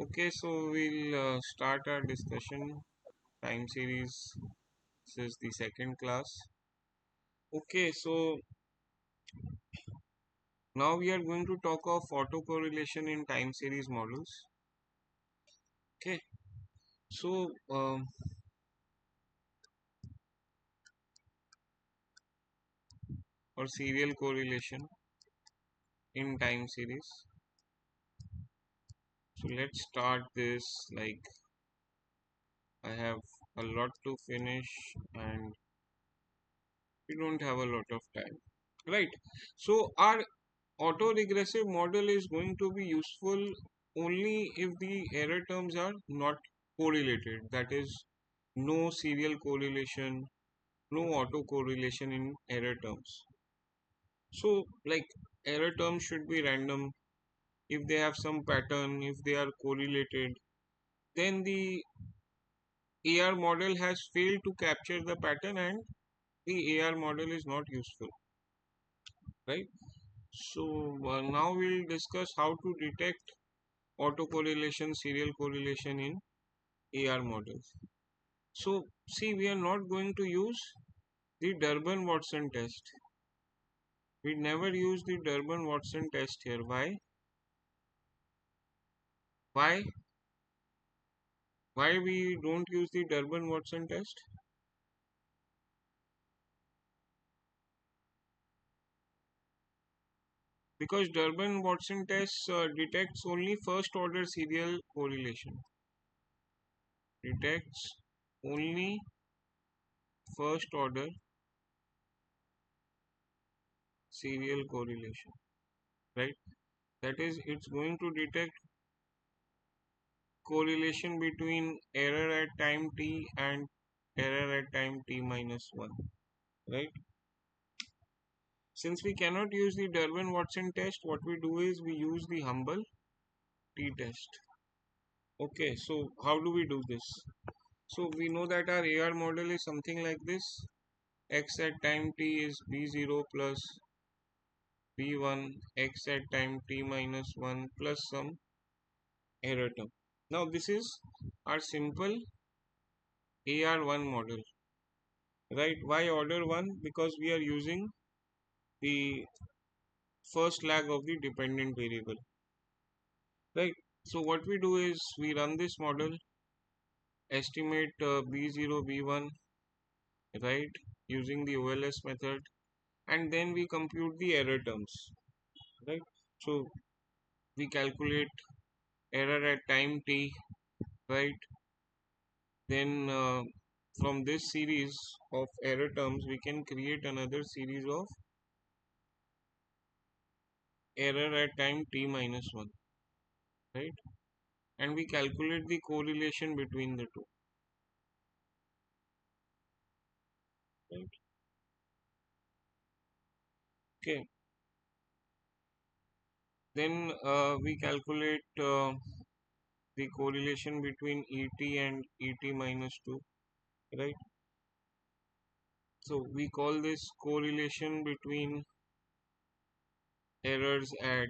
Okay, so we'll start our discussion. Time series. This is the second class. Okay, so now we are going to talk of autocorrelation in time series models. Okay, so or serial correlation in time series. So let's start this. Like I have a lot to finish, and we don't have a lot of time. Right. So our autoregressive model is going to be useful only if the error terms are not correlated, that is no serial correlation, no autocorrelation in error terms. So like error terms should be random. If they have some pattern, if they are correlated, then the AR model has failed to capture the pattern and the AR model is not useful, right? So now we'll discuss how to detect autocorrelation, serial correlation in AR models. So, see, we are not going to use the Durbin-Watson test. We never use the Durbin-Watson test here. Why? Why? Why we don't use the Durbin-Watson test? Because Durbin-Watson test detects only first-order serial correlation. Detects only first-order serial correlation. Right? That is, it's going to detect correlation between error at time t and error at time t minus 1, right? Since we cannot use the Durbin-Watson test, what we do is we use the humble t-test. Okay, so how do we do this? So we know that our AR model is something like this. X at time t is b0 plus b1, x at time t minus 1 plus some error term. Now this is our simple AR1 model, right? Why order 1? Because we are using the first lag of the dependent variable, right? So what we do is we run this model, estimate b0 b1, right, using the OLS method, and then we compute the error terms, right? So we calculate error at time t, right? Then from this series of error terms we can create another series of error at time t minus 1, right? And we calculate the correlation between the two, right? Okay, then we calculate the correlation between ET and ET minus 2, right? So we call this correlation between errors at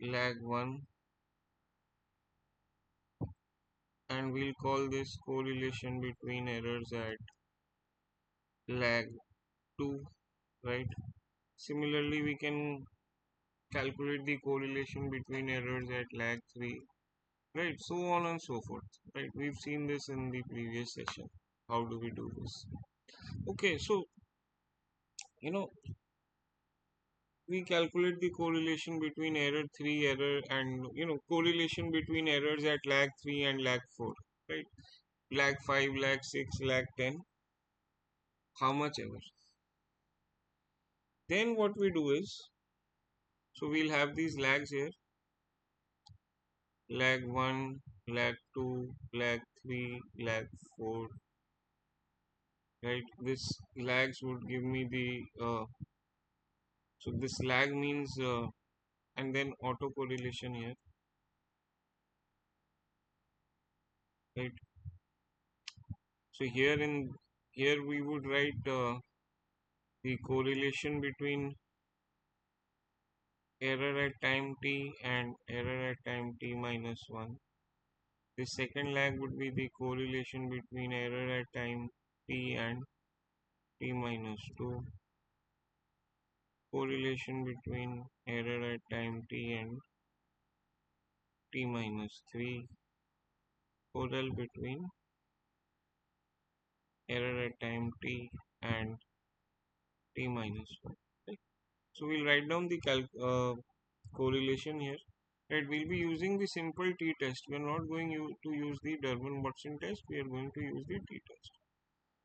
lag 1, and we'll call this correlation between errors at lag 2, right? Similarly, we can calculate the correlation between errors at lag 3, right? So on and so forth, right? We've seen this in the previous session. How do we do this? Okay, so you know we calculate the correlation between error 3 error and correlation between errors at lag 3 and lag 4, right? Lag 5, lag 6, lag 10, how much ever. Then what we do is, so we'll have these lags here, lag 1, lag 2, lag 3, lag 4, right? This lags would give me the so this lag means and then autocorrelation here, right? So here we would write the correlation between error at time t and error at time t minus 1. The second lag would be the correlation between error at time t and t minus 2. Correlation between error at time t and t minus 3. Correl between error at time t and t minus 1. Right? So we'll write down the correlation here. Right, we'll be using the simple t-test. We are not going to use the Durbin-Watson test. We are going to use the t-test.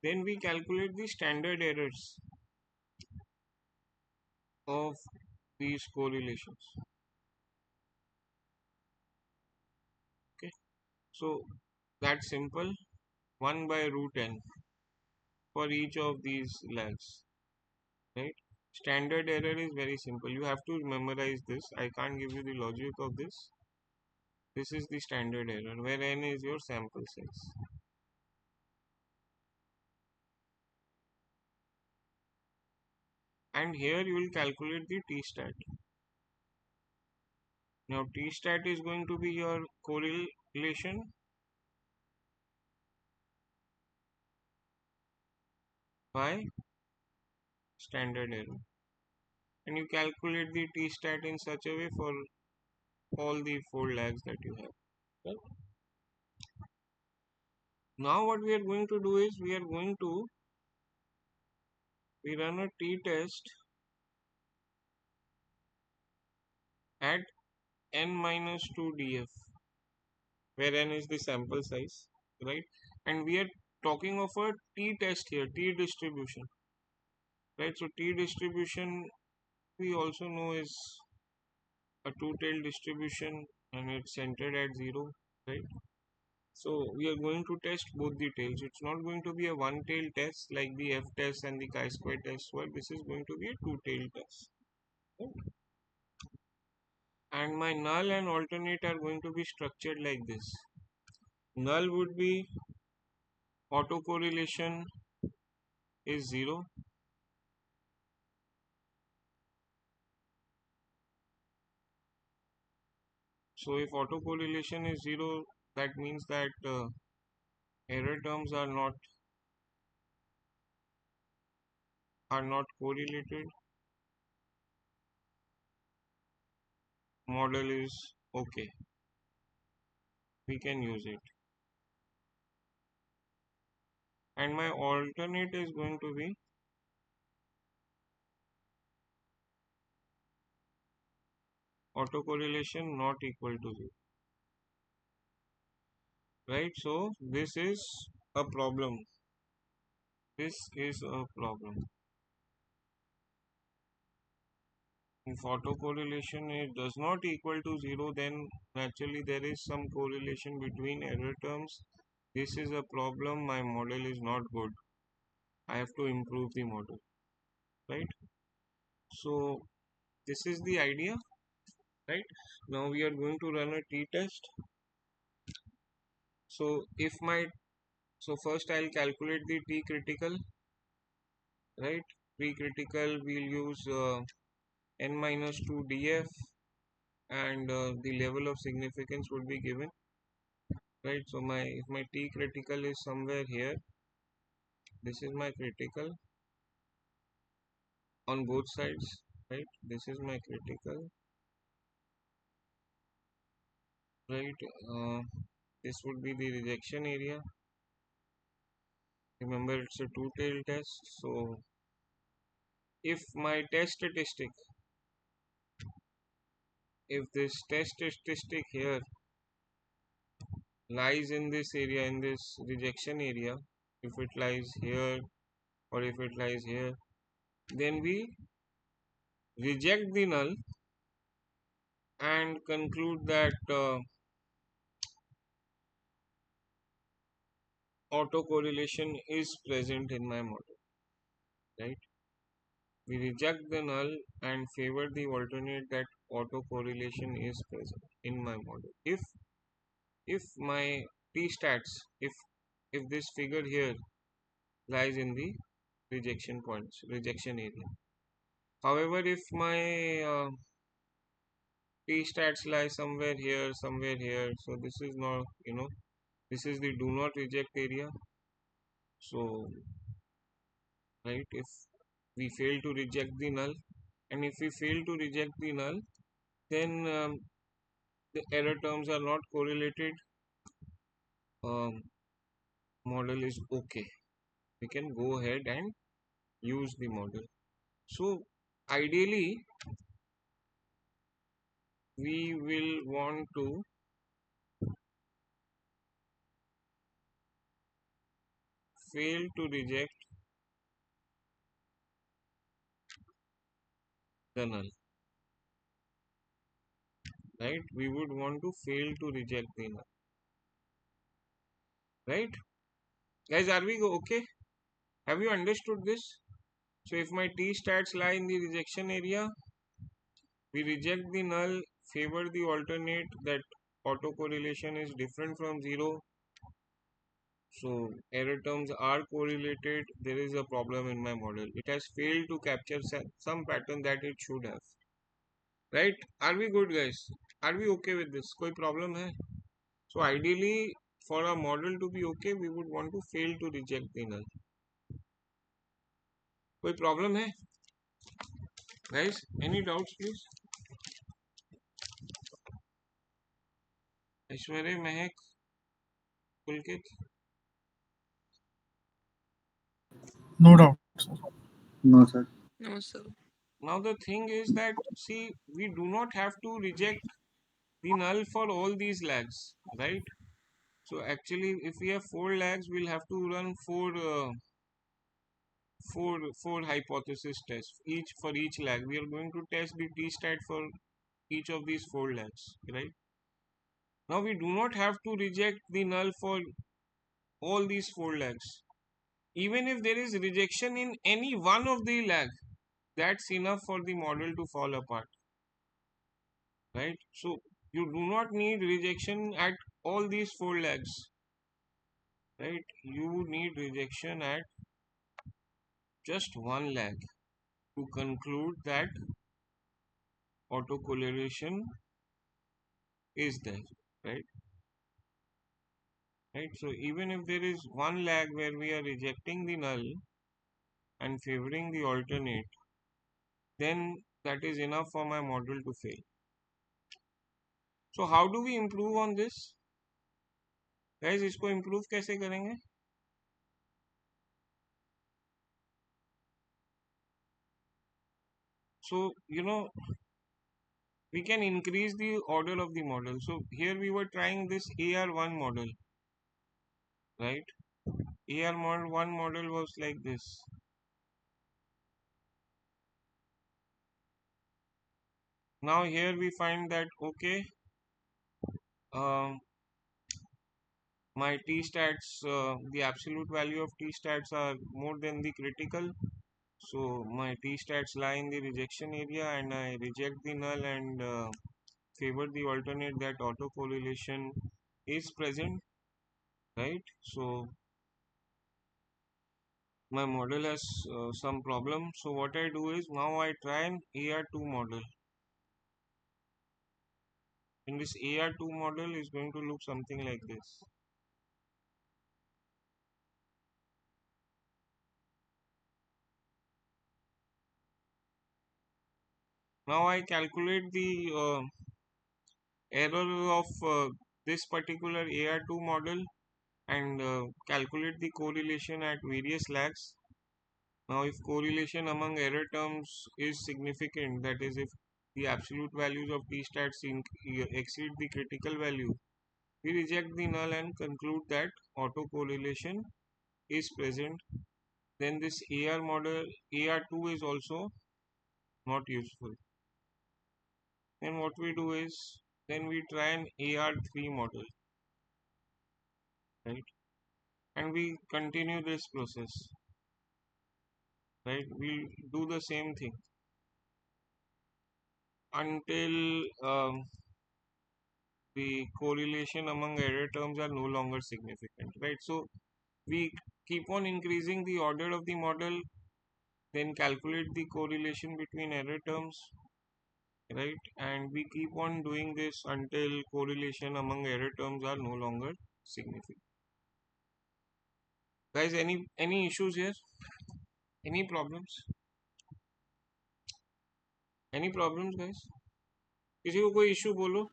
Then we calculate the standard errors of these correlations. Okay, so that's simple. 1 by root n for each of these lags. Right. Standard error is very simple. You have to memorize this. I can't give you the logic of this. This is the standard error where n is your sample size. And here you will calculate the t-stat. Now t-stat is going to be your correlation by standard error. And you calculate the t-stat in such a way for all the 4 lags that you have. Right? Now what we are going to do is we run a t-test at n minus 2 df, where n is the sample size, right? And we are talking of a t-test here, t distribution, right? So t distribution we also know is a two-tailed distribution and it's centered at 0, right? So we are going to test both the tails. It's not going to be a one-tailed test like the F test and the chi-square test were. This is going to be a two-tailed test. Right? And my null and alternate are going to be structured like this. Null would be autocorrelation is 0. So if autocorrelation is 0, that means that error terms are not correlated. Model is okay. We can use it. And my alternate is going to be autocorrelation not equal to 0. Right? So this is a problem. This is a problem. If autocorrelation does not equal to 0, then naturally there is some correlation between error terms. This is a problem. My model is not good. I have to improve the model. Right? So this is the idea. Right? Now we are going to run a t-test. So first I'll calculate the t critical. Right? T critical we'll use n minus 2 df, and the level of significance would be given, right? So if my t critical is somewhere here, this is my critical on both sides, right? This is my critical, right? This would be the rejection area. Remember, it's a two-tailed test. So if my test statistic, if this test statistic here lies in this area, in this rejection area, if it lies here or if it lies here, then we reject the null and conclude that autocorrelation is present in my model, right? We reject the null and favor the alternate that autocorrelation is present in my model. If my t stats, if this figure here lies in the rejection points, rejection area. However, if my t stats lie somewhere here, so this is not, this is the do not reject area. So, right, if we fail to reject the null, and if we fail to reject the null, then the error terms are not correlated. Um, Model is okay. We can go ahead and use the model. So, ideally, we will want to fail to reject the null, right? We would want to fail to reject the null, right? Guys, are we okay? Have you understood this? So if my t stats lie in the rejection area, we reject the null, favor the alternate that autocorrelation is different from 0. So error terms are correlated. There is a problem in my model. It has failed to capture some pattern that it should have. Right? Are we good, guys? Are we okay with this? कोई problem है? So ideally, for a model to be okay, we would want to fail to reject the null. कोई problem है? Guys, any doubts, please? Aishwarya, Mahak, Pulkit. No doubt, sir. No, sir. No, sir. Now the thing is that, see, we do not have to reject the null for all these lags, right? So actually, if we have 4 lags, we'll have to run four hypothesis tests each for each lag. We are going to test the t stat for each of these 4 lags, right? Now we do not have to reject the null for all these 4 lags. Even if there is rejection in any one of the lag, that's enough for the model to fall apart, right? So you do not need rejection at all these 4 lags, right? You need rejection at just one lag to conclude that autocorrelation is there, right? Right. So even if there is one lag where we are rejecting the null and favoring the alternate, then that is enough for my model to fail. So how do we improve on this? Guys, इसको improve कैसे करेंगे? So, we can increase the order of the model. So here we were trying this AR1 model, right? AR1 model was like this. Now here we find that, okay, my t stats, the absolute value of t stats are more than the critical. So my t stats lie in the rejection area, and I reject the null and favor the alternate that autocorrelation is present, right? So my model has some problem. So what I do is now I try an AR2 model. In this AR2 model is going to look something like this. Now I calculate the error of this particular AR2 model and calculate the correlation at various lags. Now if correlation among error terms is significant, that is if the absolute values of t stats exceed the critical value, we reject the null and conclude that autocorrelation is present. Then this AR model AR2 is also not useful. Then what we do is then we try an AR3 model, right? And we continue this process, right? We do the same thing until the correlation among error terms are no longer significant, right? So we keep on increasing the order of the model then calculate the correlation between error terms, right? And we keep on doing this until correlation among error terms are no longer significant. Guys, any issues here? Any problems? Any problems, guys? किसी को कोई issue बोलो?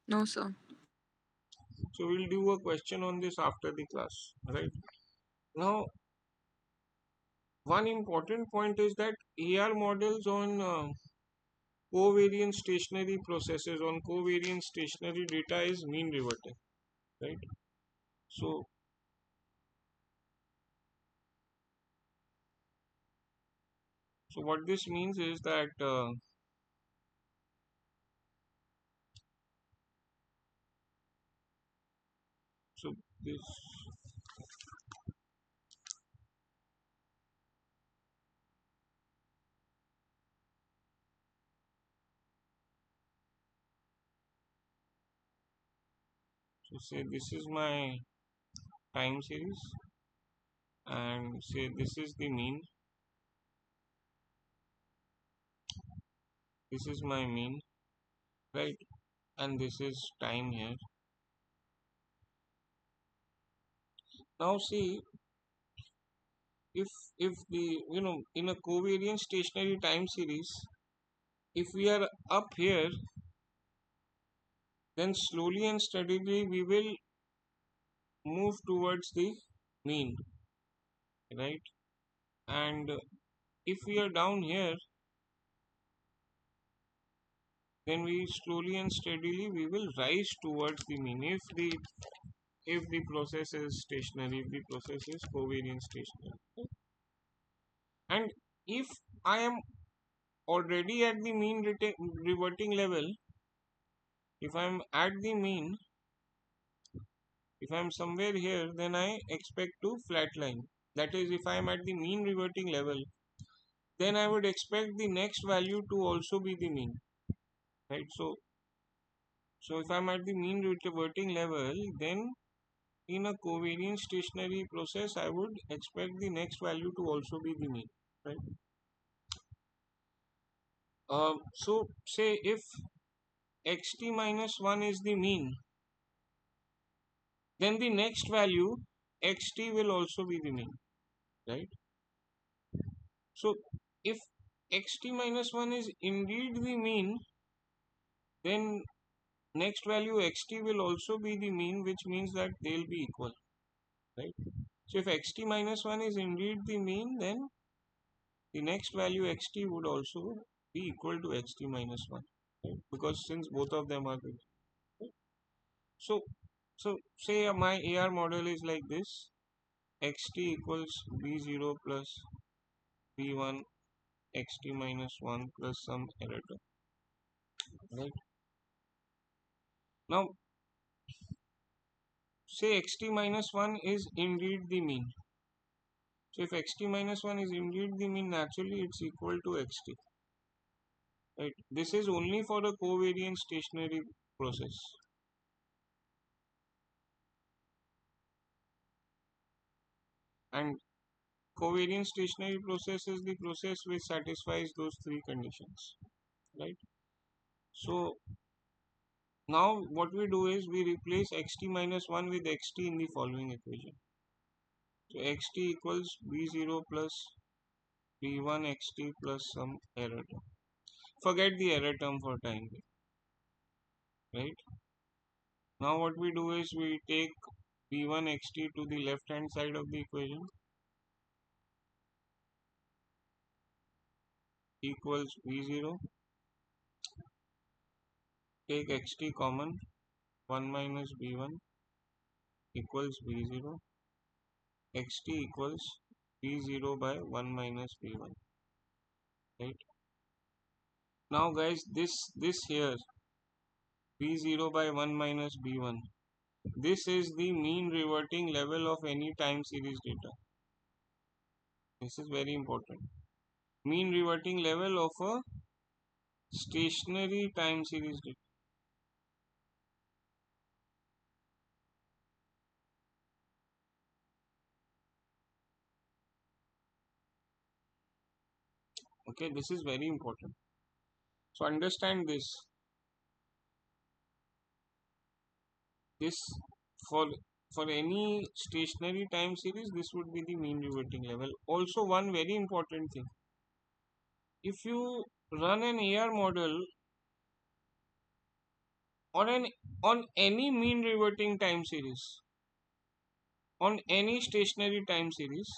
No, sir. So we'll do a question on this after the class, right? Now, one important point is that AR models on covariant stationary processes, on covariant stationary data is mean reverting, right? So what this means is that so this so say this is my time series, and say this is the mean, this is my mean, right? And this is time here. Now see, if the in a covariant stationary time series, if we are up here, then slowly and steadily we will move towards the mean, right? And if we are down here, then we slowly and steadily we will rise towards the mean if the process is stationary, if the process is covariant stationary, and if I am already at the mean reverting level, if I am at the mean, if I am somewhere here, then I expect to flatline. That is, if I am at the mean reverting level, then I would expect the next value to also be the mean, right? So if I'm at the mean reverting level, then in a covariant stationary process, I would expect the next value to also be the mean, right? So say if xt minus 1 is the mean, then the next value xt will also be the mean, right? So if xt minus 1 is indeed the mean, then next value xt will also be the mean, which means that they'll be equal, right? So if xt minus 1 is indeed the mean, then the next value xt would also be equal to xt minus 1, right? Because since both of them are the mean, right? So say my AR model is like this: xt equals b0 plus b1 xt minus 1 plus some error term, right? Now say xt minus 1 is indeed the mean. So if xt minus 1 is indeed the mean, naturally it's equal to xt, right? This is only for a covariant stationary process. And covariant stationary process is the process which satisfies those three conditions, right? So now what we do is we replace xt minus 1 with xt in the following equation. So xt equals b0 plus b1 xt plus some error term. Forget the error term for time being, right? Now what we do is we take b1 xt to the left hand side of the equation, equals b0, take xt common, 1 minus b1 equals b0, xt equals b0 by 1 minus b1, right? Now guys, this here, b0 by 1 minus b1, this is the mean reverting level of any time series data. This is very important. Mean reverting level of a stationary time series data. Okay, this is very important. So understand this. This for for any stationary time series, this would be the mean reverting level. Also, one very important thing: if you run an AR model on an on any mean reverting time series, on any stationary time series,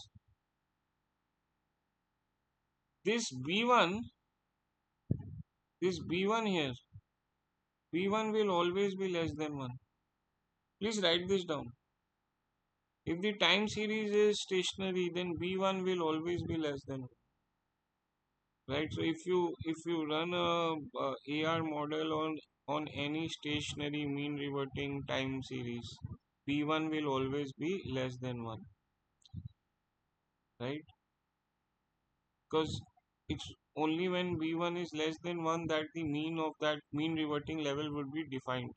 this B1, this B1 here, B1 will always be less than 1. Please write this down. If the time series is stationary, then B1 will always be less than 1. Right? So if you run a AR model on any stationary mean reverting time series, B1 will always be less than 1. Right? Because it's only when B1 is less than 1 that the mean of that mean reverting level would be defined.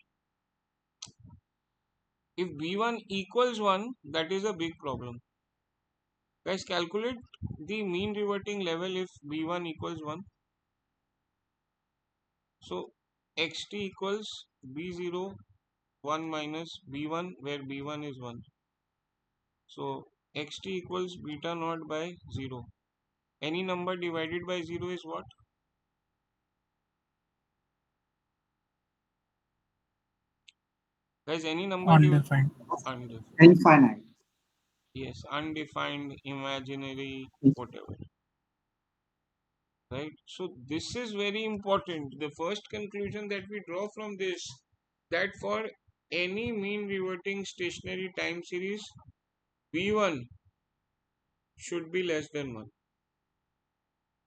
If B1 equals 1, that is a big problem. Guys, calculate the mean reverting level if B1 equals 1. So xt equals B0 1 minus B1, where B1 is 1. So xt equals beta naught by 0. Any number divided by 0 is what? Guys, any number Undefined. undefined. Infinite. Yes, undefined, imaginary, whatever. Right? So this is very important. The first conclusion that we draw from this, that for any mean reverting stationary time series, B1 should be less than 1.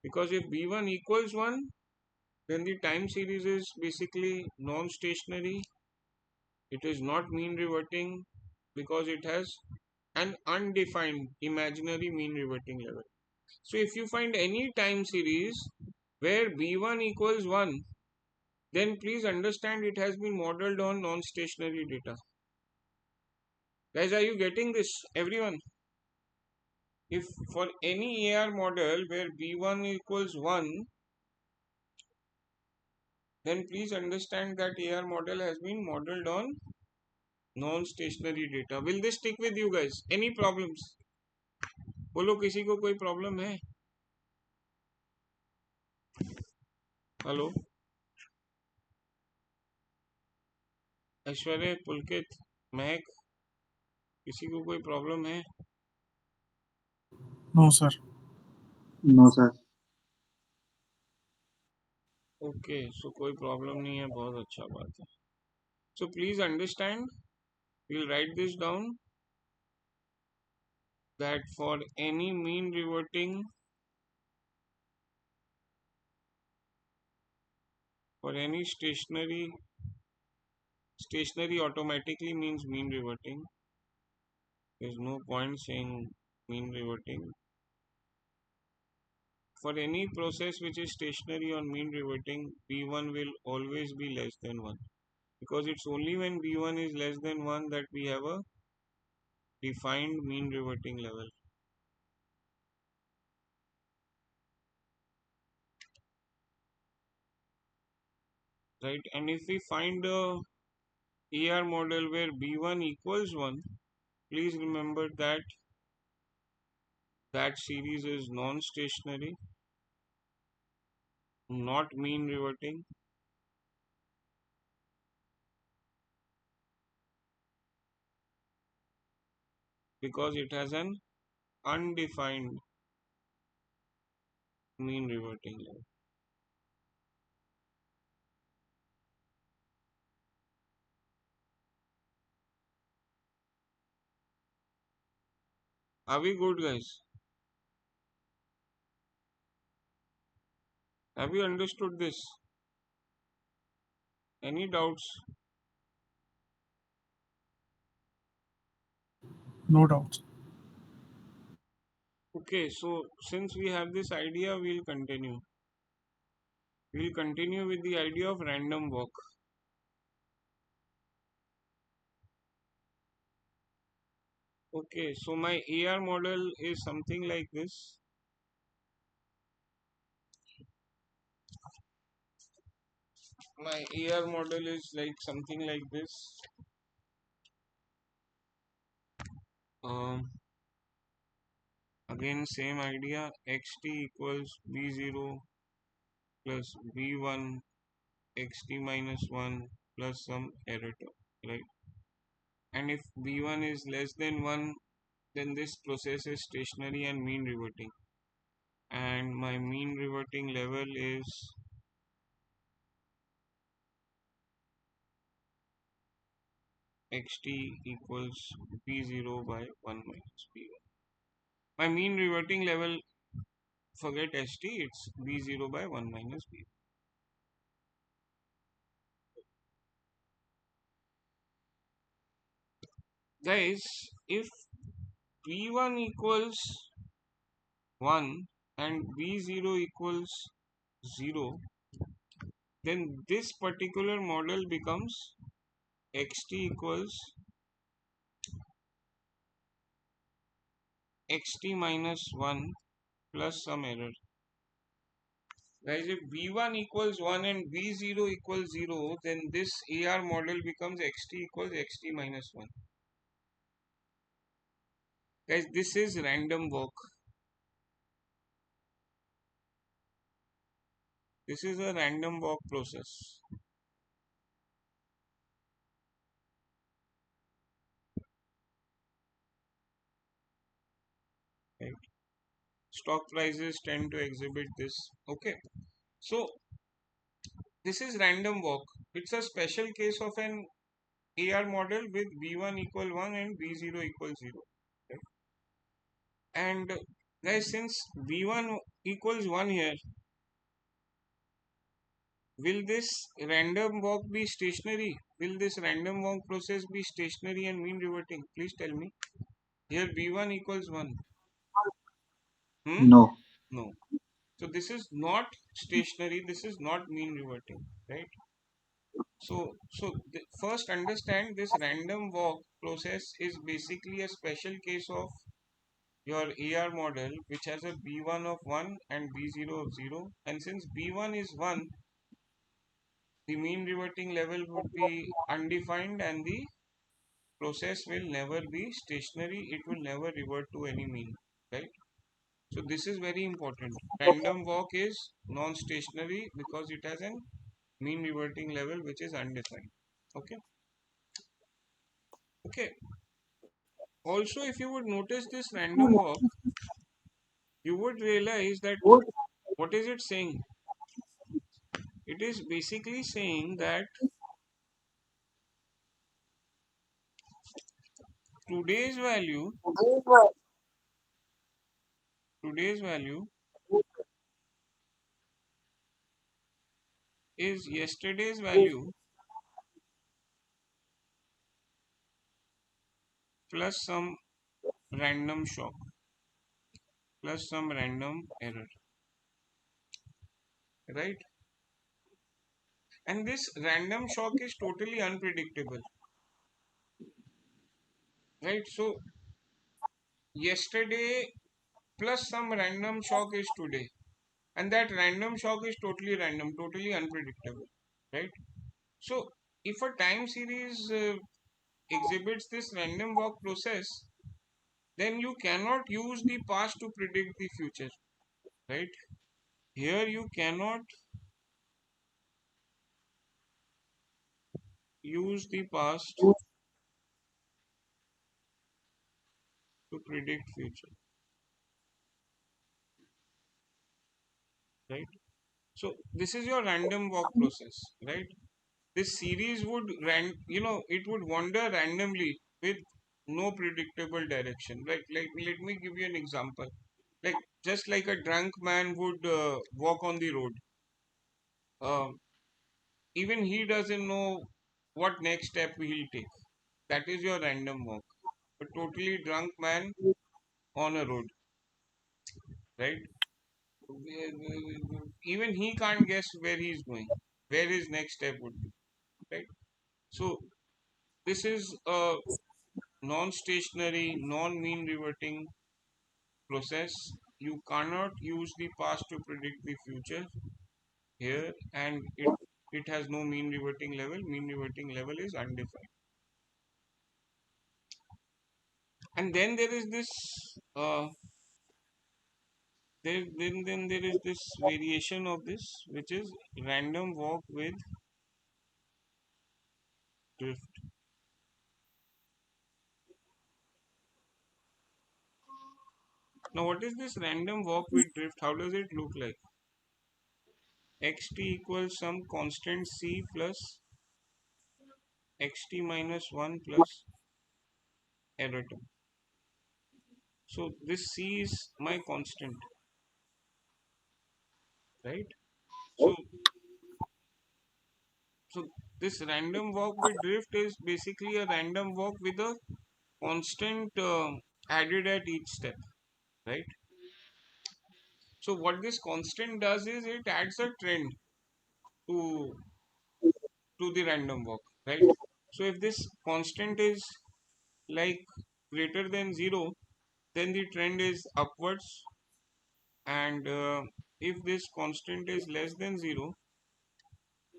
Because if B1 equals 1, then the time series is basically non-stationary. It is not mean reverting because it has an undefined imaginary mean reverting level. So if you find any time series where B1 equals 1, then please understand it has been modeled on non-stationary data. Guys, are you getting this, everyone? If for any AR model where B1 equals 1, then please understand that AR model has been modeled on non-stationary data. Will this stick with you guys? Any problems? बोलो किसी को कोई problem है? Hello ऐश्वर्य, पुलकित, महक, किसी को कोई problem है? No, sir. No, sir. Okay, so कोई प्रॉब्लम नहीं है, बहुत अच्छा बात है. So please understand, we'll write this down, that for any mean reverting, for any stationary automatically means mean reverting. There's no point saying mean reverting. For any process which is stationary on mean reverting, B1 will always be less than 1. Because it's only when B1 is less than 1 that we have a defined mean reverting level. Right? And if we find a AR model where B1 equals 1, please remember that that series is non-stationary, not mean reverting, because it has an undefined mean reverting level. Are we good, guys? Have you understood this? Any doubts? No doubts. Okay, so since we have this idea, we'll continue. We'll continue with the idea of random walk. Okay, so my AR model is something like this. my AR model is like something like this. Um, Again same idea, xt equals b0 plus b1 xt minus 1 plus some error term, right? And if b1 is less than 1, then this process is stationary and mean reverting, and my mean reverting level is xt equals b0 by 1 minus b1. My mean reverting level, forget st, it's b0 by 1 minus b1. Guys, if b1 equals 1 and b0 equals 0, then this particular model becomes xt equals xt minus 1 plus some error. Guys, if b1 equals 1 and b0 equals 0, then this AR model becomes xt equals xt minus 1. Guys, this is random walk. This is a random walk process. Right? Stock prices tend to exhibit this. Okay. So this is random walk. It's a special case of an AR model with b1 equal 1 and b0 equal 0. Right? And guys, since b1 equals 1 here, will this random walk be stationary? Will this random walk process be stationary and mean reverting? Please tell me. Here b1 equals 1. No. No. So this is not stationary. This is not mean reverting, right? So first understand this random walk process is basically a special case of your AR model which has a b1 of 1 and b0 of 0. And since b1 is 1, the mean reverting level would be undefined and the process will never be stationary. It will never revert to any mean, right? So this is very important. Random walk is non-stationary because it has an mean reverting level which is undefined. Okay. Okay. Also, if you would notice this random walk, you would realize that what is it saying? It is basically saying that today's value, today's value is yesterday's value plus some random shock plus some random error, right? And this random shock is totally unpredictable, right? So yesterday plus some random shock is today, and that random shock is totally random, totally unpredictable, right? So if a time series exhibits this random walk process, then you cannot use the past to predict the future, right? Here you cannot use the past to predict future, right? So this is your random walk process, right? This series would it would wander randomly with no predictable direction. Like let me give you an example. Like just like a drunk man would walk on the road. Um, Even he doesn't know what next step he'll take. That is your random walk. A totally drunk man on a road, right? Even he can't guess where he's going, where his next step would be, right? So this is a non-stationary, non-mean reverting process. You cannot use the past to predict the future here, and it has no mean reverting level. Mean reverting level is undefined. And then there is this then there is this variation of this, which is random walk with drift. Now what is this random walk with drift? How does it look like? Xt equals some constant c plus xt minus 1 plus error term. So this c is my constant, right? So so this random walk with drift is basically a random walk with a constant added at each step, right? So what this constant does is it adds a trend to the random walk, right? So if this constant is like greater than 0, then the trend is upwards, and if this constant is less than 0,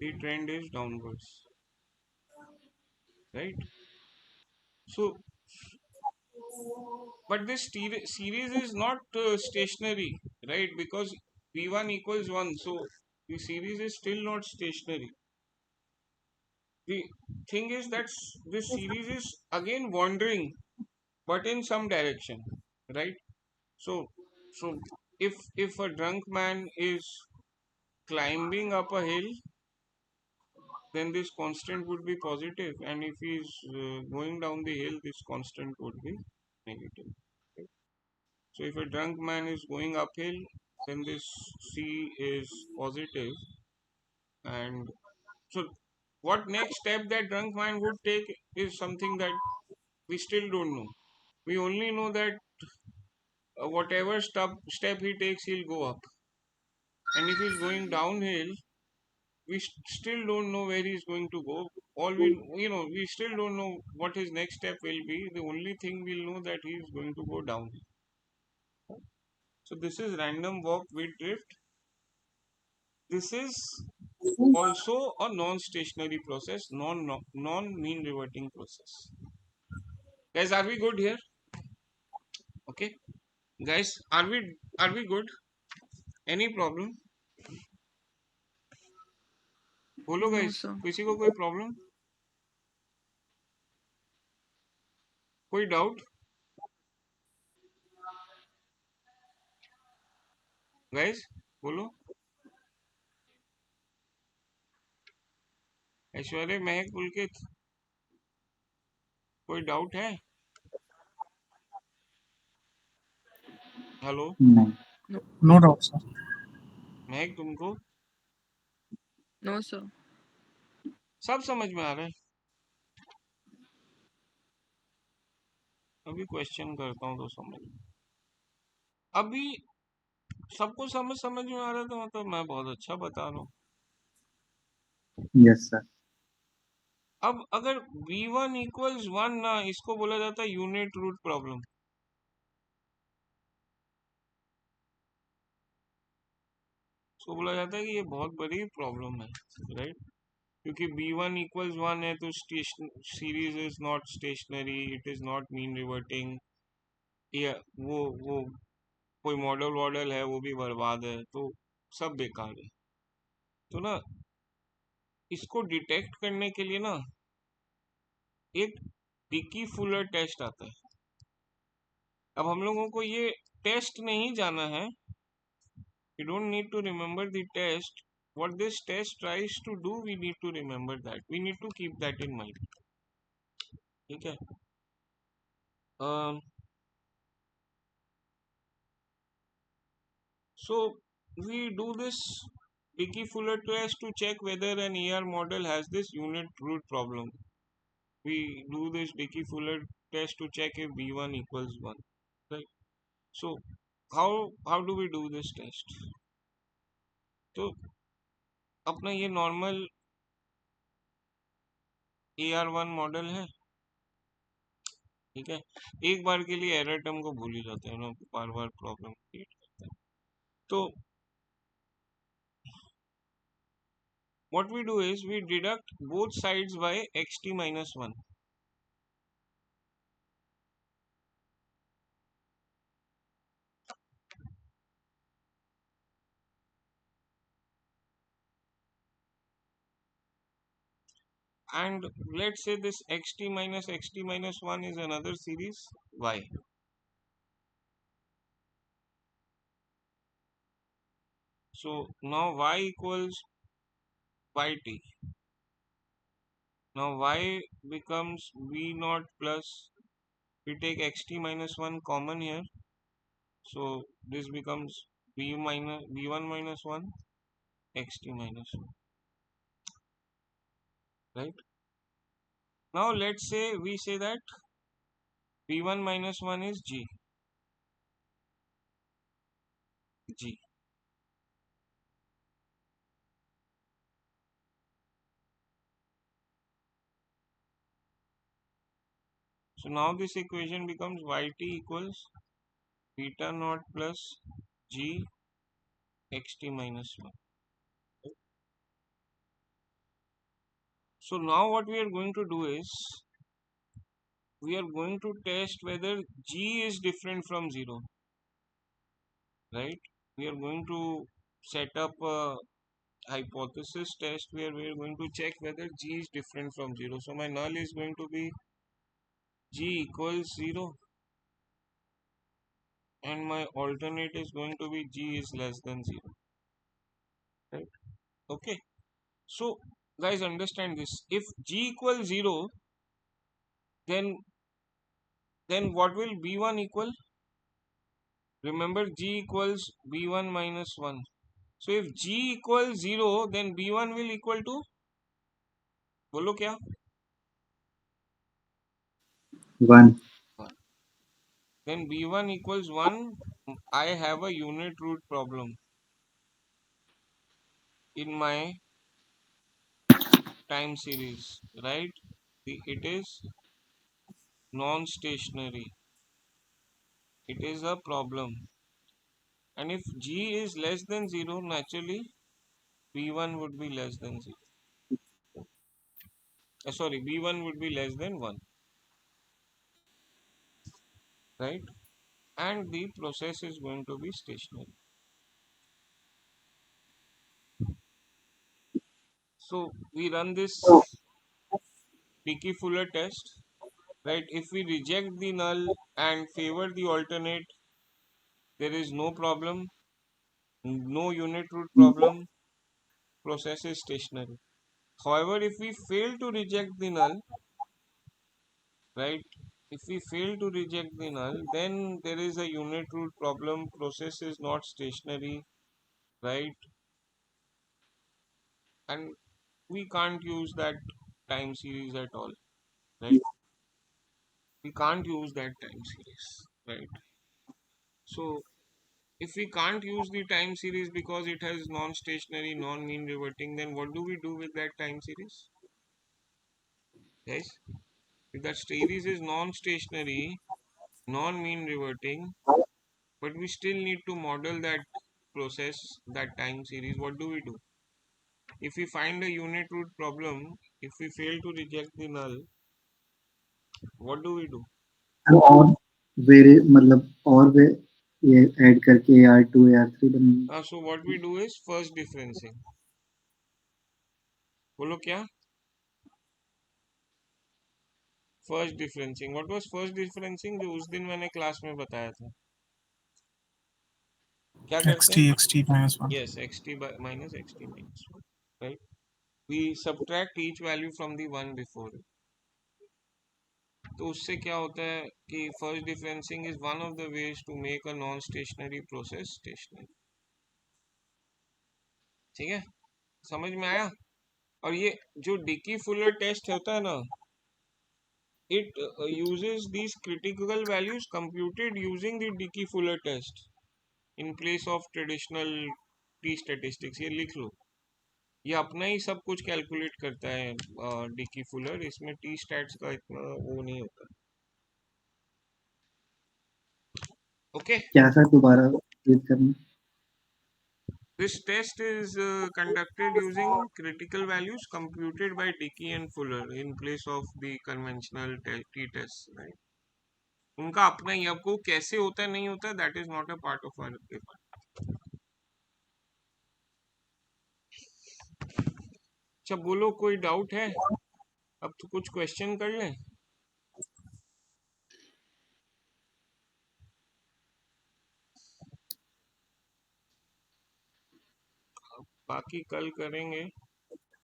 the trend is downwards, right? So but this series is not stationary, right? Because v1 equals 1, so the series is still not stationary. The thing is that this series is again wandering, but in some direction, right? So so if a drunk man is climbing up a hill, then this constant would be positive, and if he is going down the hill, this constant would be negative. Okay? So if a drunk man is going uphill, then this c is positive, and so what next step that drunk man would take is something that we still don't know. We only know that whatever step he takes, he'll go up, and if he's going downhill, we still don't know where he's going to go. All we still don't know what his next step will be. The only thing we'll know that he is going to go down. So this is random walk with drift. This is also a non-stationary process, non-mean reverting process. Guys, are we good here? Okay, guys, are we good? Any problem? बोलो No, guys, sir. किसी को कोई problem, कोई doubt? Guys बोलो, ऐश्वर्य, महक, पुलकित, कोई doubt है? Hello नहीं. No, No doubt, sir. महक, तुमको no, sir. सब समझ में आ रहा है? अभी क्वेश्चन करता हूँ तो समझ, अभी सबको समझ में आ रहा है, तो मतलब मैं बहुत अच्छा बता रहा हूँ. Yes, sir. अब अगर v1 इक्वल्स 1 ना, इसको बोला जाता है यूनिट रूट प्रॉब्लम. इसको बोला जाता है कि ये बहुत बड़ी प्रॉब्लम है, राइट? क्योंकि b1 इक्वल्स 1 है, तो series is not stationary, it is not mean reverting. ये वो कोई मॉडल है वो भी बर्बाद है, तो सब बेकार है. तो ना इसको डिटेक्ट करने के लिए ना एक डिकी फुलर टेस्ट आता है. अब हम लोगों को ये टेस्ट नहीं जाना है. You don't need to remember the test. What this test tries to do, we need to remember that. We need to keep that in mind. ठीक है? So we do this Dickey-Fuller test to check whether an ER model has this unit root problem. We do this Dickey-Fuller test to check if B1 equals 1. Right? So how do we do this test? तो अपना ये normal AR1 model है, ठीक है? एक बार के लिए error term को भूल ही जाते हैं ना, बार बार प्रॉब्लम क्रिएट करते हैं. तो what we do is we deduct both sides by xt minus 1. And let's say this xt minus 1 is another series y. So now y equals yt. Now y becomes v naught plus, we take xt minus 1 common here. So this becomes v1 minus 1 xt minus 1, right? Now let's say we say that v1 minus 1 is g. So now this equation becomes yt equals beta naught plus g xt minus 1. So now what we are going to do is we are going to test whether g is different from 0, right? We are going to set up a hypothesis test where we are going to check whether g is different from 0. So my null is going to be g equals 0 and my alternate is going to be g is less than 0, right? Okay, so guys, understand this. If g equals 0, then what will b1 equal? Remember, g equals b1 minus 1. So if g equals 0, then b1 will equal to, बोलो क्या? 1. 1. Then b1 equals 1. I have a unit root problem in my time series, right? It is non-stationary. It is a problem. And if g is less than 0, naturally b1 would be less than 0. Sorry, b1 would be less than 1, right? And the process is going to be stationary. So we run this Dickey-Fuller test, right? If we reject the null and favor the alternate, there is no problem, no unit root problem, process is stationary. However, if we fail to reject the null, right? If we fail to reject the null, then there is a unit root problem, process is not stationary, right? And we can't use that time series at all, right? We can't use that time series, right? So if we can't use the time series because it has non-stationary, non-mean reverting, then what do we do with that time series? Guys, if that series is non-stationary, non-mean reverting, but we still need to model that process, that time series, what do we do? If we find a unit root problem, if we fail to reject the null, what do we do? और वेरे मतलब और वे ये add करके AR2 AR3 बनेंगे. So what we do is first differencing. बोलो क्या? First डिफरेंसिंग. What was first डिफरेंसिंग जो उस दिन मैंने क्लास में बताया था? क्या करते हैं? xt minus 1. Yes, xt minus xt minus 1, right? We subtract each value from the one before. तो उससे क्या होता है कि first differencing is one of the ways to make a non stationary process stationary. ठीक है, समझ में आया? और ये जो डिकी फुलर टेस्ट होता है ना, it uses these critical values computed using the Dickey Fuller test in place of traditional t statistics. ये लिख लो, ये अपना ही सब कुछ कैलकुलेट करता है डिकी फुलर. इसमें टी स्टैट्स का इतना वो नहीं होता. ओके, क्या सर दोबारा repeat करना. This test is conducted using critical values computed by Dickey and Fuller in place of the conventional t-test, right? उनका अपना ही, आपको कैसे होता है नहीं होता, that is not a part of our paper. अच्छा बोलो, कोई डाउट है? अब तो कुछ क्वेश्चन कर लें. बाकी कल करेंगे.